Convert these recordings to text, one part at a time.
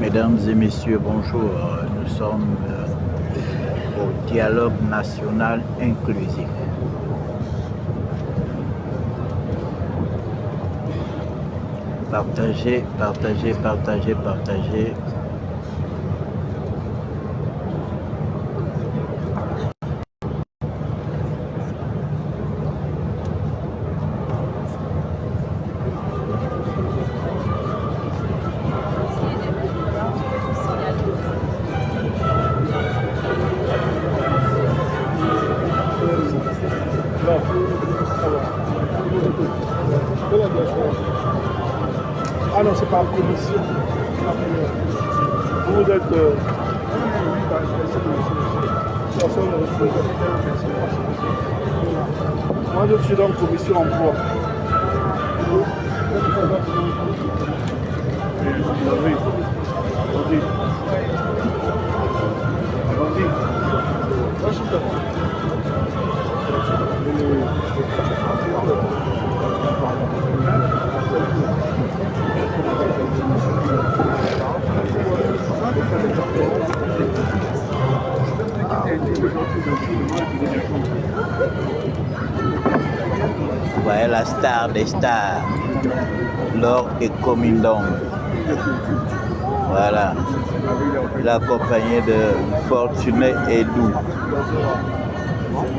Mesdames et messieurs, bonjour. Nous sommes au dialogue national inclusif. Partagez, partagez, partagez, partagez. Ah non, c'est pas en commission. Vous êtes... Moi, je suis dans la commission emploi. Vous voyez la star des stars, Laure et Comindong. Voilà, il est accompagné de Fortuné et Doux,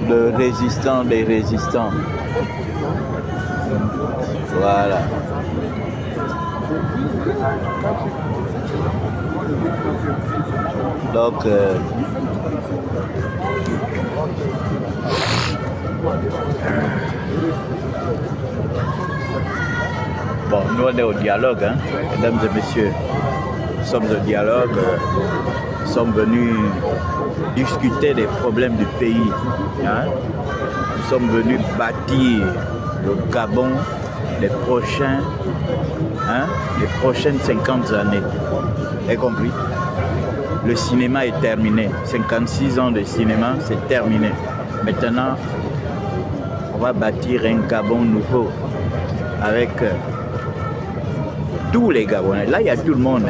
le résistant des résistants. Voilà. Donc, bon, nous on est au dialogue, hein, mesdames et messieurs. Nous sommes au dialogue, nous sommes venus discuter des problèmes du pays. Hein. Nous sommes venus bâtir le Gabon des prochaines 50 années. Vous avez compris? Le cinéma est terminé. 56 ans de cinéma, c'est terminé. Maintenant, on va bâtir un Gabon nouveau avec tous les Gabonais. Là, il y a tout le monde.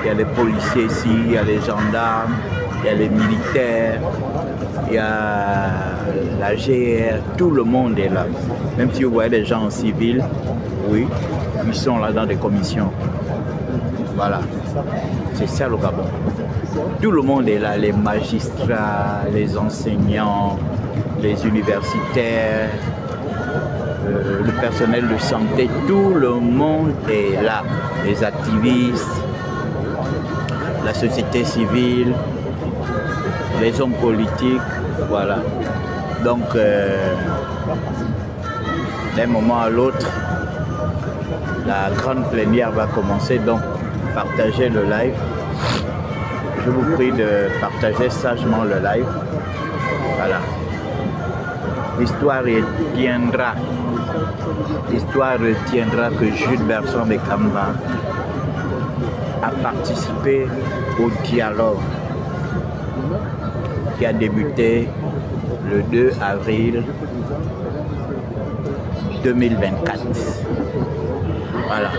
Il y a les policiers ici, il y a les gendarmes, il y a les militaires, il y a la GR, tout le monde est là. Même si vous voyez des gens en civil, oui, ils sont là dans des commissions. Voilà, c'est ça le Gabon. Tout le monde est là, les magistrats, les enseignants, les universitaires, le personnel de santé, tout le monde est là. Les activistes, la société civile, les hommes politiques, voilà. Donc, d'un moment à l'autre, la grande plénière va commencer, donc partagez le live. Je vous prie de partager sagement le live. Voilà. L'histoire retiendra que Jules Bertrand de Kamba a participé au dialogue qui a débuté le 2 avril 2024. Voilà.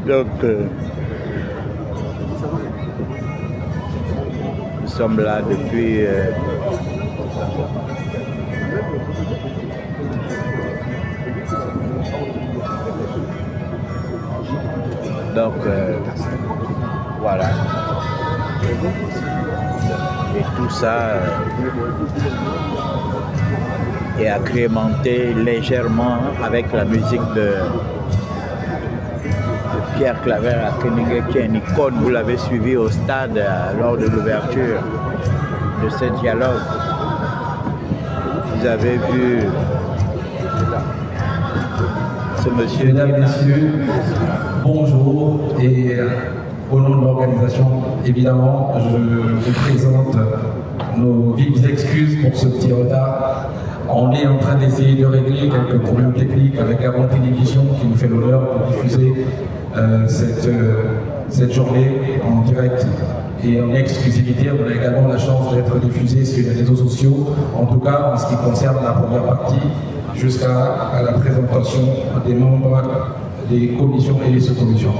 Donc, nous sommes là depuis donc voilà. Et tout ça est agrémenté légèrement avec la musique de Pierre Claver à Keningé, qui est une icône. Vous l'avez suivi au stade lors de l'ouverture de ce dialogue. Vous avez vu ce monsieur. Mesdames, Messieurs, bonjour, et au nom de l'organisation, évidemment, je vous présente nos vives excuses pour ce petit retard. On est en train d'essayer de régler quelques problèmes techniques avec Gabon Télévision qui nous fait l'honneur de diffuser cette journée en direct et en exclusivité. On a également la chance d'être diffusé sur les réseaux sociaux, en tout cas en ce qui concerne la première partie, jusqu'à la présentation des membres des commissions et des sous-commissions.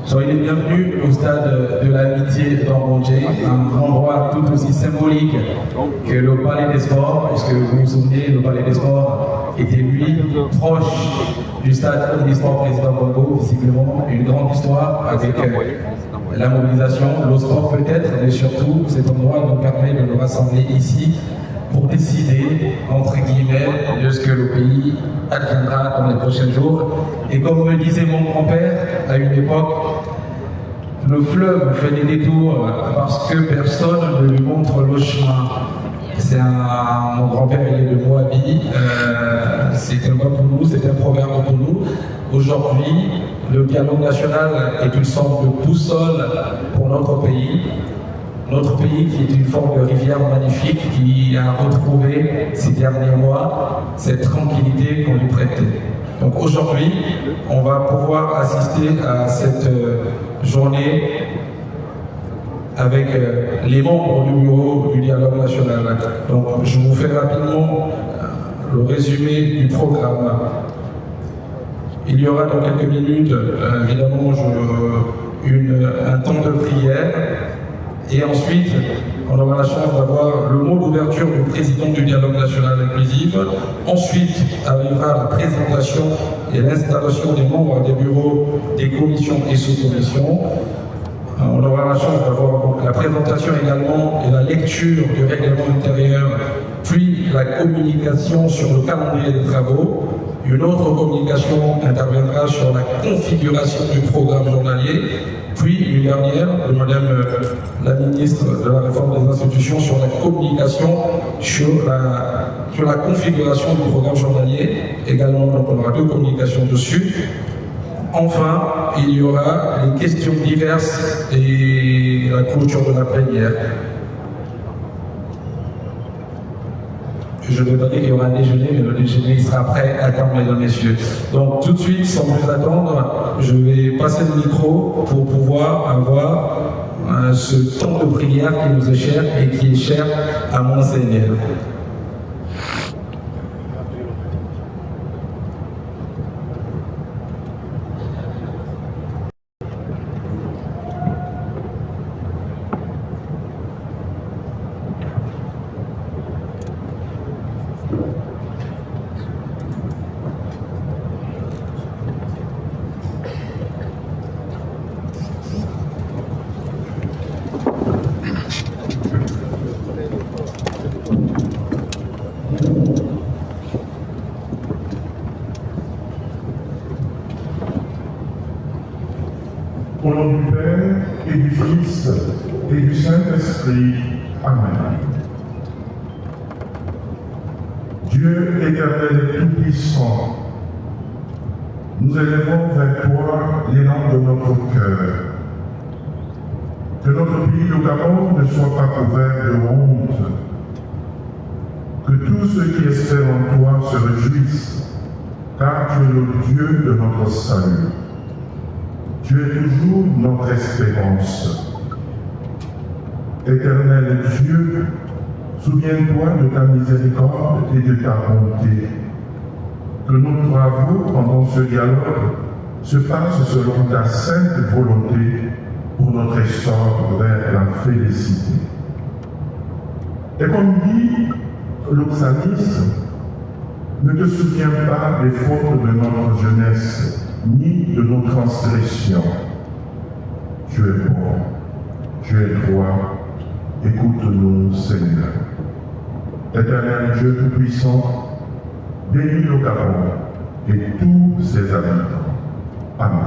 Soyez les bienvenus au stade de l'amitié d'Ambondjé, un endroit tout aussi symbolique que le Palais des Sports, puisque vous vous souvenez, le Palais des Sports était lui proche du stade Omnisport Président Bongo, visiblement une grande histoire avec la mobilisation, le sport peut-être, mais surtout cet endroit nous permet de nous rassembler ici pour décider, entre guillemets, de ce que le pays adviendra dans les prochains jours. Et comme me disait mon grand-père à une époque, le fleuve fait des détours parce que personne ne lui montre le chemin. Mon grand-père, il est de Moabi, c'est un mot pour nous, c'est un proverbe pour nous. Aujourd'hui, le dialogue national est une sorte de boussole pour notre pays. Notre pays qui est une forme de rivière magnifique qui a retrouvé ces derniers mois cette tranquillité qu'on lui prêtait. Donc aujourd'hui, on va pouvoir assister à cette journée avec les membres du bureau du dialogue national. Donc je vous fais rapidement le résumé du programme. Il y aura dans quelques minutes, évidemment, un temps de prière. Et ensuite, on aura la chance d'avoir le mot d'ouverture du président du dialogue national inclusif. Ensuite arrivera la présentation et l'installation des membres des bureaux, des commissions et sous-commissions. On aura la chance d'avoir la présentation également et la lecture du règlement intérieur, puis la communication sur le calendrier des travaux. Une autre communication interviendra sur la configuration du programme journalier, puis une dernière de Madame la ministre de la Réforme des institutions sur la communication sur la configuration du programme journalier. Également, donc on aura deux communications dessus. Enfin, il y aura les questions diverses et la clôture de la plénière. Je vais donner qu'il y aura un déjeuner, mais le déjeuner il sera prêt à temps, mesdames et messieurs. Donc tout de suite, sans plus attendre, je vais passer le micro pour pouvoir avoir ce temps de prière qui nous est cher et qui est cher à Monseigneur. Au nom du Père et du Fils et du Saint-Esprit. Amen. Dieu éternel et tout-puissant, nous élevons vers toi les noms de notre cœur. Que notre pays, le Gabon, ne soit pas couvert de honte. Que tous ceux qui espèrent en toi se réjouissent, car tu es le Dieu de notre salut. Tu es toujours notre espérance. Éternel Dieu, souviens-toi de ta miséricorde et de ta bonté. que nos travaux pendant ce dialogue se passent selon ta sainte volonté pour notre essor vers la félicité. Et comme dit le psalmiste, ne te souviens pas des fautes de notre jeunesse, ni de nos transgressions. Tu es bon, tu es droit, écoute-nous, Seigneur. Éternel Dieu Tout-Puissant, bénis le Gabon et tous ses habitants. Amen.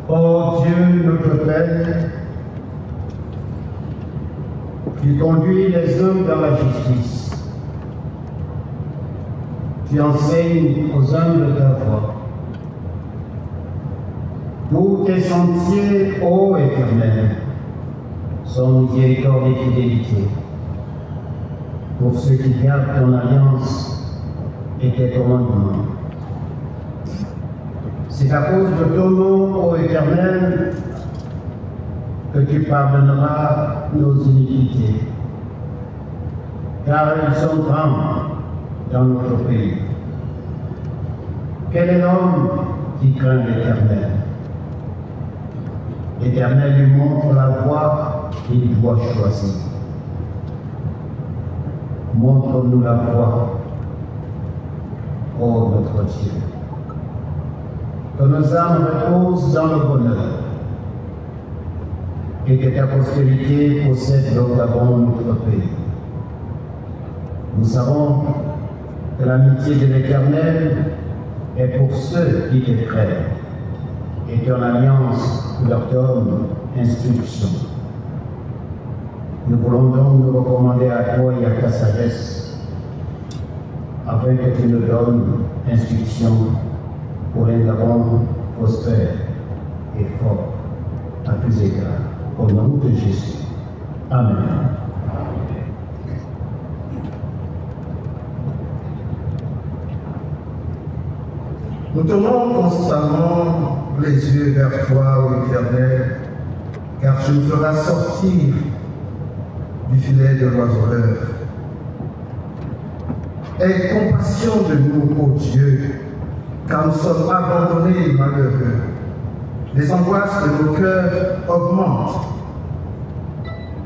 Ô Dieu, notre Père, tu conduis les hommes dans la justice. Tu enseignes aux hommes de ta voie. Tous tes sentiers, ô Éternel, sont miséricorde et fidélité pour ceux qui gardent ton alliance et tes commandements. C'est à cause de ton nom, ô Éternel, que tu pardonneras nos iniquités, car elles sont grandes dans notre pays. Quel est l'homme qui craint l'Éternel? L'Éternel lui montre la voie qu'il doit choisir. Montre-nous la voie, ô notre Dieu. Que nos âmes reposent dans le bonheur et que ta postérité possède le Gabon, notre pays. Nous savons que l'amitié de l'Éternel est pour ceux qui te craignent et ton alliance leur donne instruction. Nous voulons donc nous recommander à toi et à ta sagesse afin que tu nous donnes instruction pour un Gabon prospère et fort à tous égards. Au nom de Jésus. Amen. Nous tournons constamment les yeux vers toi, ô Éternel, car tu nous feras sortir du filet de l'oiseleur. Aie compassion de nous, ô Dieu, car nous sommes abandonnés et malheureux. Les angoisses de nos cœurs augmentent.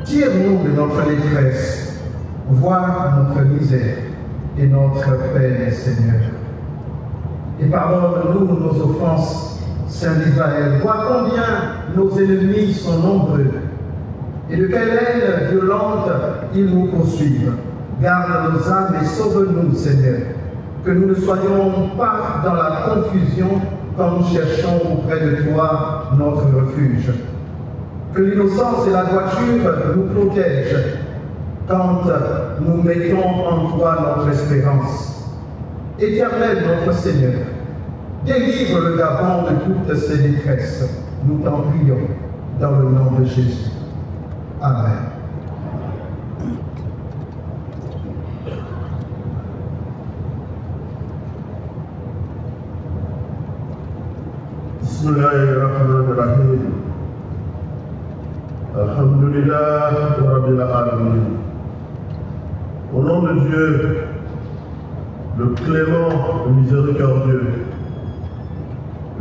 Tire-nous de notre détresse, vois notre misère et notre peine, Seigneur. Et pardonne-nous nos offenses, Saint d'Israël. Vois combien nos ennemis sont nombreux et de quelle haine violente ils nous poursuivent. Garde nos âmes et sauve-nous, Seigneur, que nous ne soyons pas dans la confusion quand nous cherchons auprès de toi notre refuge. Que l'innocence et la droiture nous protègent quand nous mettons en toi notre espérance. Éternel notre Seigneur, délivre le Gabon de toutes ses détresses. Nous t'en prions dans le nom de Jésus. Amen. Bismillahirrahmanirrahim. Alhamdulillah Rabbil Alamin. Au nom de Dieu, le clément, le miséricordieux,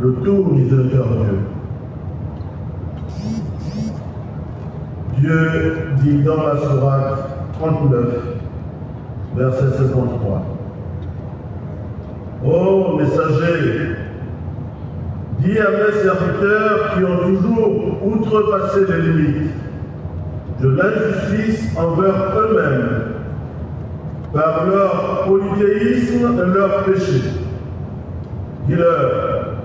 le tout miséricordieux. Dieu dit dans la sourate 39, verset 53. Ô messager, dis à mes serviteurs qui ont toujours outrepassé les limites de l'injustice envers eux-mêmes par leur polythéisme et leur péché. Dis-leur,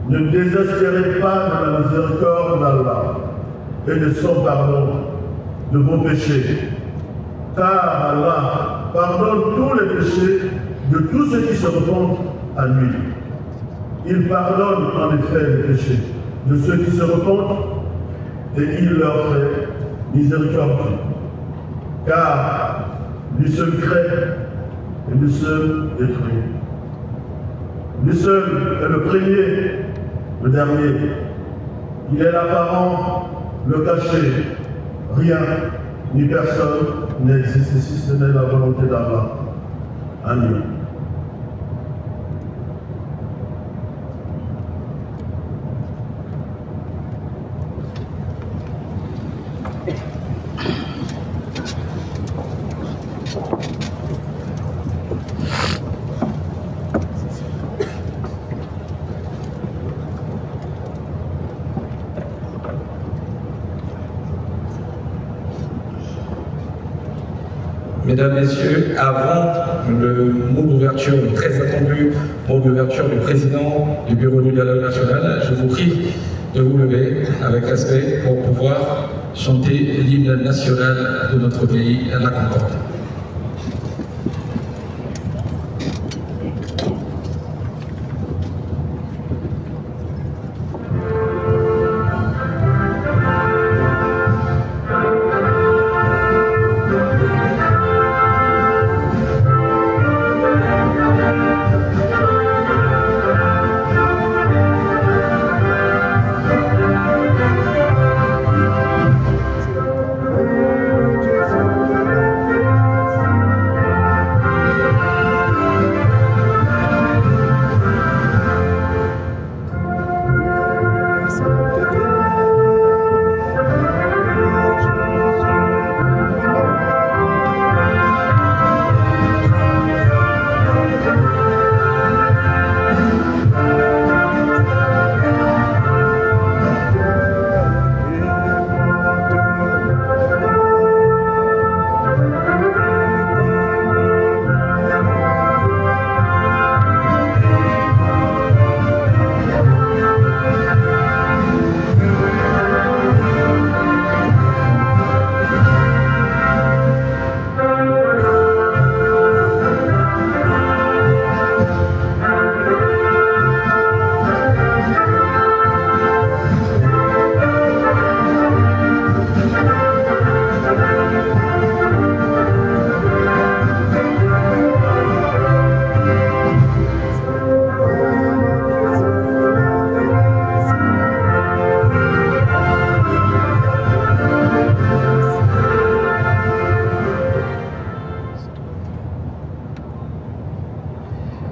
ne désespérez pas de la miséricorde d'Allah et de son pardon de vos péchés, car Allah pardonne tous les péchés de tous ceux qui se repentent à lui. Il pardonne en effet les péchés de ceux qui se repentent et il leur fait miséricorde. Car lui seul crée et lui seul détruit. Lui seul est le premier, le dernier. Il est l'apparent, le caché. Rien ni personne n'existe si ce n'est la volonté d'Allah. Amen. Mesdames, Messieurs, avant le mot d'ouverture, le très attendu mot d'ouverture du président du Bureau du Dialogue National, je vous prie de vous lever avec respect pour pouvoir chanter l'hymne national de notre pays, la Concorde.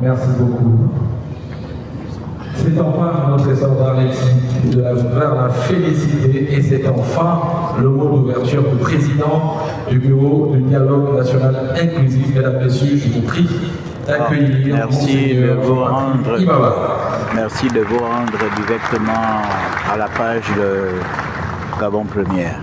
Merci beaucoup. C'est enfin notre soldat Alexis de la féliciter et c'est enfin le mot d'ouverture du président du Bureau du Dialogue National Inclusif. Mesdames, Messieurs, je vous prie d'accueillir merci de vous rendre. Imaba. Merci de vous rendre directement à la page de Gabon Première.